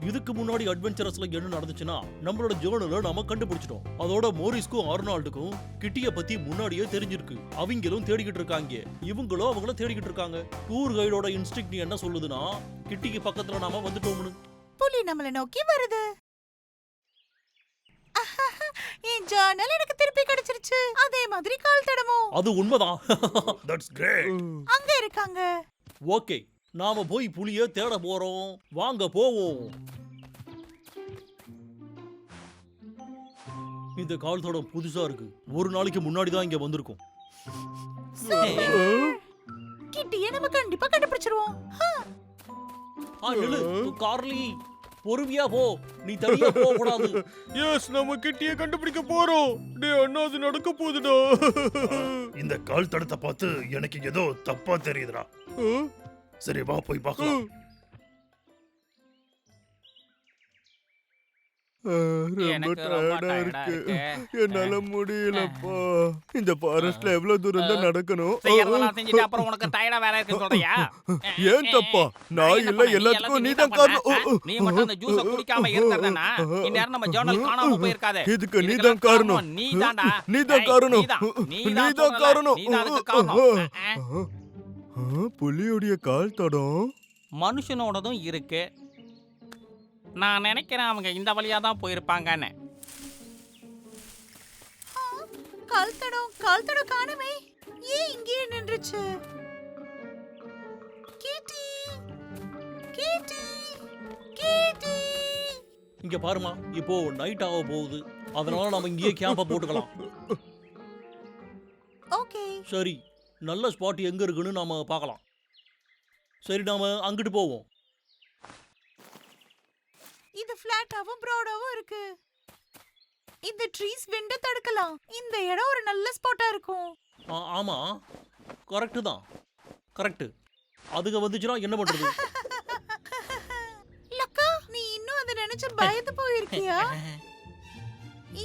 இதுக்கு முன்னாடி அட்வென்ச்சரஸ்ல என்ன நடந்துச்சுன்னா நம்மளோட ஜேர்னலை நாம கண்டுபிடிச்சிட்டோம். அதோட மோரிஸ்க்கும் ஆர்னால்டுக்கும் கிட்டிய பத்தி முன்னாடியே தெரிஞ்சிருக்கு. அவங்களும் தேடிக்கிட்டு இருக்காங்க, இவங்களும் அவங்கள தேடிக்கிட்டு இருக்காங்க. டூர் கைடோட இன்ஸ்டிக்ட் என்ன சொல்லுதுன்னா கிட்டிக்கு பக்கத்துல நாம வந்துட்டோம்னு. புலி நம்மள நோக்கி வருது. என் ஜேர்னல் எனக்கு திருப்பி கிடைச்சிருச்சு. அதே மாதிரி கால் தடமும். அது உண்மைதான். That's great. அங்க இருக்காங்க. ஓகே, நாம போய் புலிய தேட போறோம். வாங்க போவோம். இந்த கால் தடம் புதுசா இருக்கு. ஒரு நாளைக்கு முன்னாடி தான் இங்க வந்திருக்கும். கிட்டியை நம்ம கண்டிப்பா கண்டுபிடிச்சிருவோம். கார்லி, பொறுமையா போ. நீ தனியா போக கூடாது. எஸ், நம்ம கிட்டியை கண்டுபிடிக்க போறோம். டேய் அண்ணா, அது நடக்க போகுதுடா. இந்த கால் தடத்தை பார்த்து எனக்கு ஏதோ தப்பா தெரியுதுடா. சரி வா போய் பார்க்கலாம். ரொம்ப டயர்டா இருக்கு. என்னால முடியலப்பா. இந்த ஃபாரஸ்ட்ல எவ்வளவு தூரம் தான் நடக்கணும்? அப்புறம் உனக்கு டயர்டா வேற இருக்கு சொல்றியா? ஏன் தப்பா? நான் இல்ல, எல்லாத்துக்கும் நீதான் காரணம். நீ மட்டும் அந்த ஜூஸ குடிக்காம இருந்தறனா இந்நேரம் நம்ம ஜர்னல் காணாம போயிருக்காதே. இதுக்கு நீதான் காரணம். நீதான்டா. நீதான் காரணம். நீதான் காரணம். நீதான் காரணம். புலியோட கால் தடம் மனுஷனோடதும் இருக்கு. நான் நினைக்கிறேன் அவங்க இந்த வழியா தான் போயிருப்பாங்கன்னு. கால் தடம் காணுமே. ஏன் இங்கே நின்றுச்சு? கிட்டி, கிட்டி, கிட்டி. இங்க பாருமா, இப்போ நைட் ஆக போகுது. அதனால நாம இங்கேயே கேம்ப போட்டுக்கலாம். ஓகே. சரி, நல்ல ஸ்பாட் எங்க இருக்குன்னு நாம பார்க்கலாம். சரி, நாம அங்கிட்டு போவோம். இது ஃபிளாட்டாவும் ப்ராடாவும் இருக்கு. இந்த ட்ரீஸ் விண்ட தடுக்கலாம். இந்த இடம் ஒரு நல்ல ஸ்பாட்டா இருக்கும். ஆமா, கரெக்ட் தான். கரெக்ட். அதுங்க வந்துச்சுனா என்ன பண்றது? லக்கா, நீ இன்னும் அத நினைச்சு பயந்து போயிருக்கியா?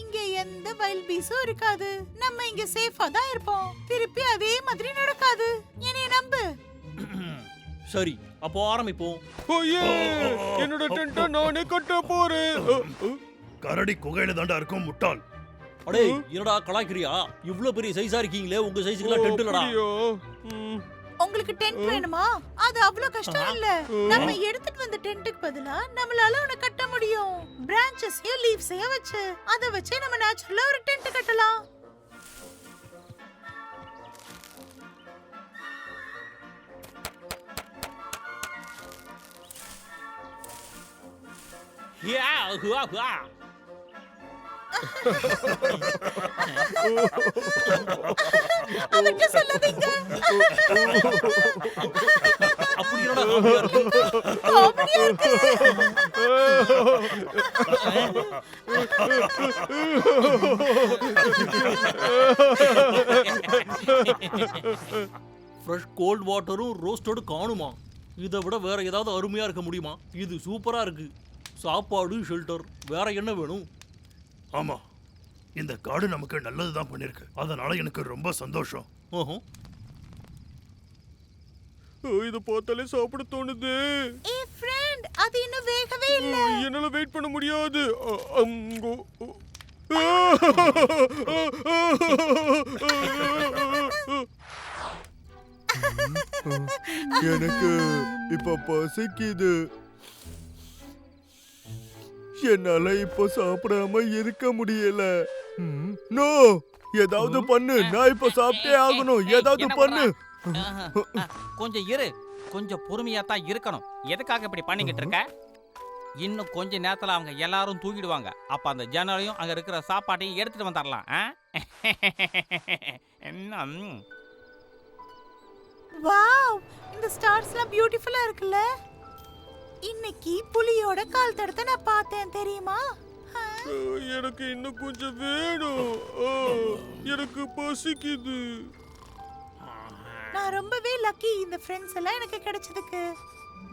இங்க எந்த வைல்ட் பீஸும் இருக்காது. நம்ம இங்க சேஃபா தான் இருப்போம். திருப்பி அதே மாதிரி நடக்காது. என்னைய நம்பு. சரி, அப்போ ஆரம்பிப்போம். என்னோட டென்ட்ட நானே கட்ட போறேன். கரடி குகையில தாண்டா இருக்கும் முட்டாள். அடே, என்னடா கலாய்க்கிறியா? இவ்ளோ பெரிய சைஸா இருக்கீங்களே, உங்க சைஸ்க்குலாம் டென்ட் இல்லடா. உங்களுக்கு டென்ட் வேணுமா? அது அவ்வளவு கஷ்டம் இல்ல. நம்ம எடுத்துட்டு வந்த டென்ட்டுக்கு பதிலா நம்மளால ஒன்னு கட்ட முடியும். பிரான்ச்சஸையும் லீவ்ஸையும் வச்சு அத வச்சு நம்ம நேச்சுரலா ஒரு டென்ட் கட்டலாம். அவர்கிட்ட சொல்லாதீங்க. அப்படி என்னடா காமெடியா இருக்கு? காமெடியா இருக்கு. ஃப்ரெஷ் கோல்ட் வாட்டரும் ரோஸ்டோடு காணுமா? இதை விட வேற ஏதாவது அருமையா இருக்க முடியுமா? இது சூப்பரா இருக்கு. சாப்பாடு, ஷெல்டர், வேற என்ன வேணும்? ஆமா, இந்த காடு நமக்கு நல்லதுதான் பண்ணிருக்கு. அதனால எனக்கு ரொம்ப சந்தோஷம். இத பார்த்தாலே சாப்பிட தோணுது. ஏய் ஃப்ரெண்ட், அது இன்னும் வேகவே இல்ல. என்னால வெயிட் பண்ண முடியாது. எனக்கு இப்ப பசிக்குது. என்னால இப்ப சாப்பிடாம இருக்க முடியல. நோ, ஏதாவது பண்ணு. நான் இப்ப சாப்பிட்டே ஆகணும். ஏதாவது பண்ணு. கொஞ்சம் இரு. கொஞ்சம் பொறுமையா தான் இருக்கணும். எதுக்காக இப்படி பண்ணிக்கிட்டு இருக்க? இன்னும் கொஞ்ச நேரத்துல அவங்க எல்லாரும் தூங்கிடுவாங்க. அப்ப அந்த ஜன்னலையும் அங்க இருக்கிற சாப்பாட்டையும் எடுத்துட்டு வந்துடலாம். என்ன? வாவ், இந்த ஸ்டார்ஸ்லாம் பியூட்டிஃபுல்லா இருக்குல்ல. இன்னைக்கு புலியோட கால் தடத்தை நான் பார்த்தேன், தெரியுமா? எனக்கு இன்னும் கொஞ்சம் வேணும். எனக்கு பசிக்குது. நான் ரொம்பவே லக்கி இந்த ஃப்ரெண்ட்ஸ் எல்லாம் எனக்கு கிடைச்சதுக்கு.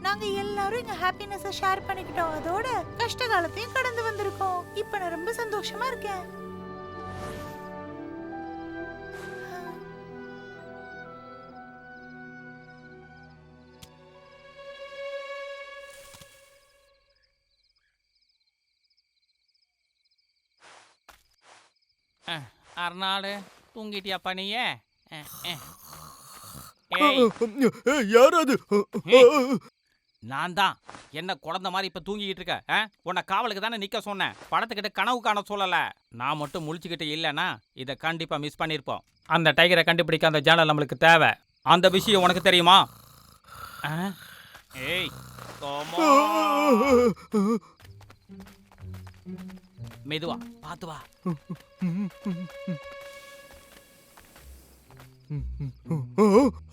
நாங்க எல்லாரும் எங்க ஹாப்பினஸை ஷேர் பண்ணிக்கிட்டோம். அதோட கஷ்ட காலத்தையும் கடந்து வந்திருக்கோம். இப்ப நான் ரொம்ப சந்தோஷமா இருக்கேன். அர்னால்டு தூங்கிட்டியாப்பா நீயே ஏய், யார் அது? நான் தான் என்ன குழந்தை மாதிரி இப்ப தூங்கிக்கிட்டு இருக்க உன்னை காவலுக்கு தானே நிக்க சொன்னேன். படத்துக்கிட்ட கனவு காண சொல்லல. நான் மட்டும் முழிச்சுக்கிட்டு இல்லைன்னா இதை கண்டிப்பா மிஸ் பண்ணிருப்போம். அந்த டைகரை கண்டுபிடிக்க அந்த ஜேர்னல் நம்மளுக்கு தேவை. அந்த விஷயம் உனக்கு தெரியுமா? ஏய் மெதுவா பாத்து வா.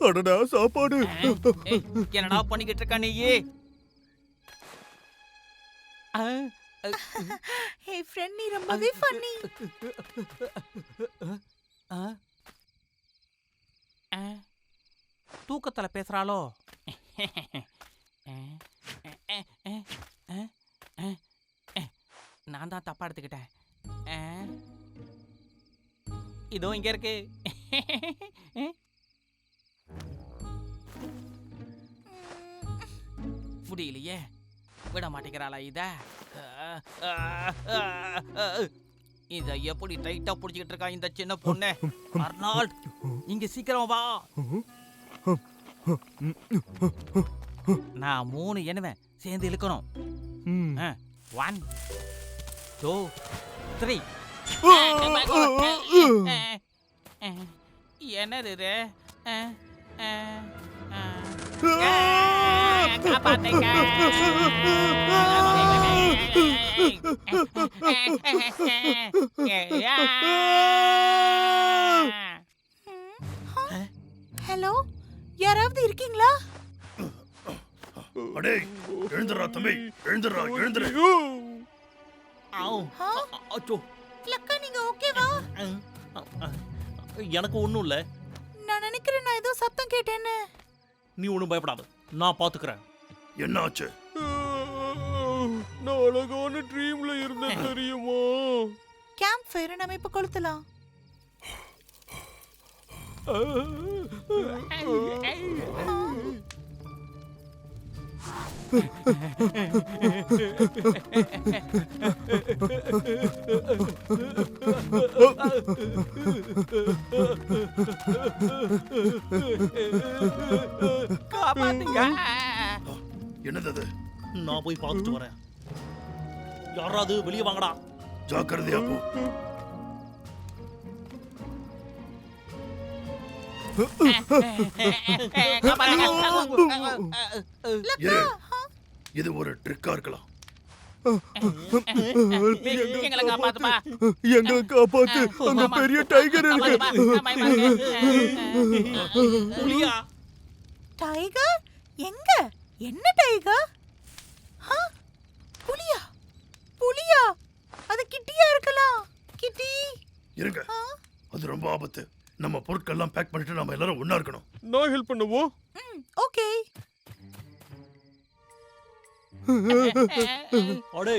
அடடா சாப்பாடு. என்னடா பண்ணிக்கிட்டு இருக்க நீயே? ஹே ஃப்ரெண்ட், நீ ரொம்பவே ஃபன்னி. தூக்கத்துல பேசுறாளோ? நான் தான் தப்பா எடுத்துக்கிட்டேன். இதோ இங்க இருக்கு. முடியலையே, விட மாட்டேங்கிறாளா இத எப்படி டைட்டா புடிச்சிட்டு இருக்கா இந்த சின்ன பொண்ணு. அர்னால்ட், இங்க சீக்கிரம் வா. நான் 3 எண்ணுவேன், சேர்ந்து இழுக்கணும். 1 2 3. என்னது இது? காப்பாத்துங்க. ஹலோ, யாராவது இருக்கீங்களா? அடே எழுந்துடா தம்பி, எழுந்துடா, எழுந்துரு. அச்சோ, லக்கா, நீங்க ஓகேவா? எனக்கு ஒண்ணும் இல்ல. நான் நினைக்கிறேன் நான் ஏதோ சத்தம் கேட்டேன்னு. நீ ஒண்ணும் பயப்படாத, நான் பாத்துக்கிறேன். என்ன ஆச்சு? நான் அழகான ட்ரீம்ல இருந்தேன் தெரியுமா? கேம்ப் ஃபயர் நம்ம இப்ப கொளுத்தலாம். என்னது அது? நான் போய் பார்த்துட்டு வரேன். யாராவது வெளியே வாங்கடா. ஜாக்கிரதையா போ. இரு, இது ஒரு ட்ரிக்கா இருக்கலாம். எங்களை காப்பாத்துப்பா. எங்களை காப்பாத்து, அங்க பெரிய டைகர் இருக்கு. புலியா? டைகர் எங்க? என்ன டைகர்? புலியா? புலியா? அது கிட்டியா இருக்கலாம். கிட்டி இருங்க, அது ரொம்ப ஆபத்து. நம்ம பொருட்கள்லாம் பேக் பண்ணிட்டு நம்ம எல்லாரும் ஒண்ணா இருக்கணும். நான் ஹெல்ப் பண்ணுவோம். ஓகே. அடே,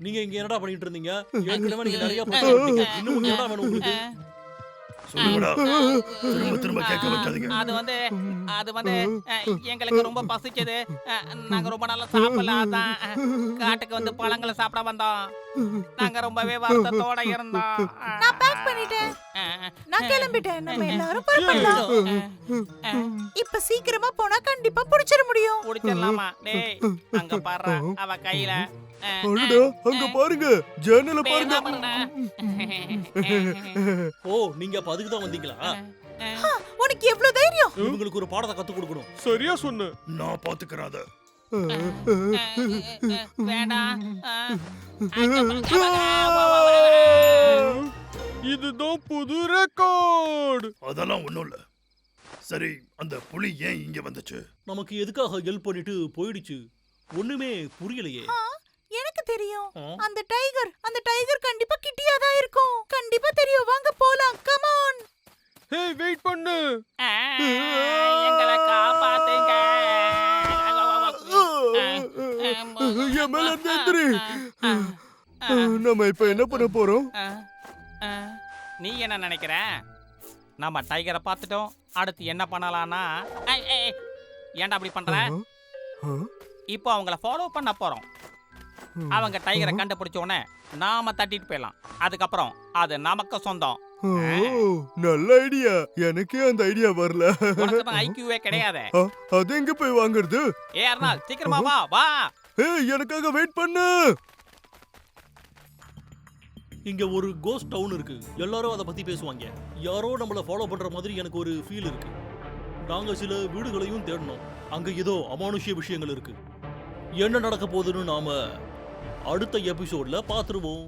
நீங்க இங்க என்னடா பண்ணிட்டு இருந்தீங்க? ஏற்கனவே நீங்க நிறைய பிரச்சனை. இன்னும் என்னடா வேணும் உங்களுக்கு? சொல்லுங்கடா, திரும்ப திரும்ப கேட்க வைக்காதீங்க. அது வந்து எங்களுக்கு ரொம்ப பசிச்சது. நாங்க ரொம்ப நல்லா சாப்பிடல. அதான் காட்டுக்கு வந்து பழங்களை சாப்பிட வந்தோம். நாங்க ரொம்பவே வருத்தத்தோட இருந்தோம். நான் பேக் பண்ணிட்டேன். நான் கிளம்பிட்டேன். நம்ம எல்லாரும் புறப்படலாம். இப்ப சீக்கிரமா போனா கண்டிப்பா புடிச்சிட முடியும். புடிச்சிடலாமா? டேய், அங்க பாரு, அவ கையில. அடடா, அங்க பாருங்க, ஜன்னல பாருங்க. ஓ, நீங்க அப்ப அதுக்கு தான் வந்தீங்களா? உனக்கு எவ்வளவு தைரியம்? இவங்களுக்கு ஒரு பாடத்தை கத்து கொடுக்கணும். சரியா சொன்ன. நான் பாத்துக்கிறேன் அத. வேண்டாம். இதுதான் புது ரெக்கார்ட். அதெல்லாம் ஒண்ணும் இல்ல. சரி, அந்த புலி ஏன் இங்க வந்துச்சு? நமக்கு எதுக்காக ஹெல்ப் பண்ணிட்டு போயிடுச்சு? ஒண்ணுமே புரியலையே. எனக்கு தெரியும். அந்த டைகர் கண்டிப்பா கிட்டியா தான் இருக்கும். கண்டிப்பா தெரியும். வாங்க போலாம். Come on. ஹே, வெயிட் பண்ணு. எங்களை காப்பாத்துங்க. என் மேல எந்திரி. நம்ம இப்ப என்ன பண்ண போறோம்? நீ என்ன நினைக்கிற? நம்ம டைகரை பார்த்துட்டோம். அடுத்து என்ன பண்ணலாம்னா, ஏன்டா அப்படி பண்ற? இப்போ அவங்கள ஃபாலோ பண்ண போறோம். அவங்க டைகரை கண்டுபிடிச்ச உடனே நாம தட்டிட்டு போயிடலாம். அதுக்கப்புறம் அது நமக்கு சொந்தம். ஓ, நல்ல ஐடியா. எனக்கே அந்த ஐடியா வரல. உனக்கு தான் ஐக்யூவே கிடையாது. அது எங்க போய் வாங்குறது? அர்னால் சீக்கிரமா வா வா. ஏய், எனக்காக வெயிட் பண்ணு. இங்க ஒரு கோஸ்ட் டவுன் இருக்கு. எல்லாரும் அதை பத்தி பேசுவாங்க. யாரோ நம்மள ஃபாலோ பண்ற மாதிரி எனக்கு ஒரு ஃபீல் இருக்கு. நாங்க சில வீடுகளையும் தேடணும். அங்க ஏதோ அமானுஷ்ய விஷயங்கள் இருக்கு. என்ன நடக்க போகுதுன்னு நாம அடுத்த எபிசோட்ல பாத்துருவோம்.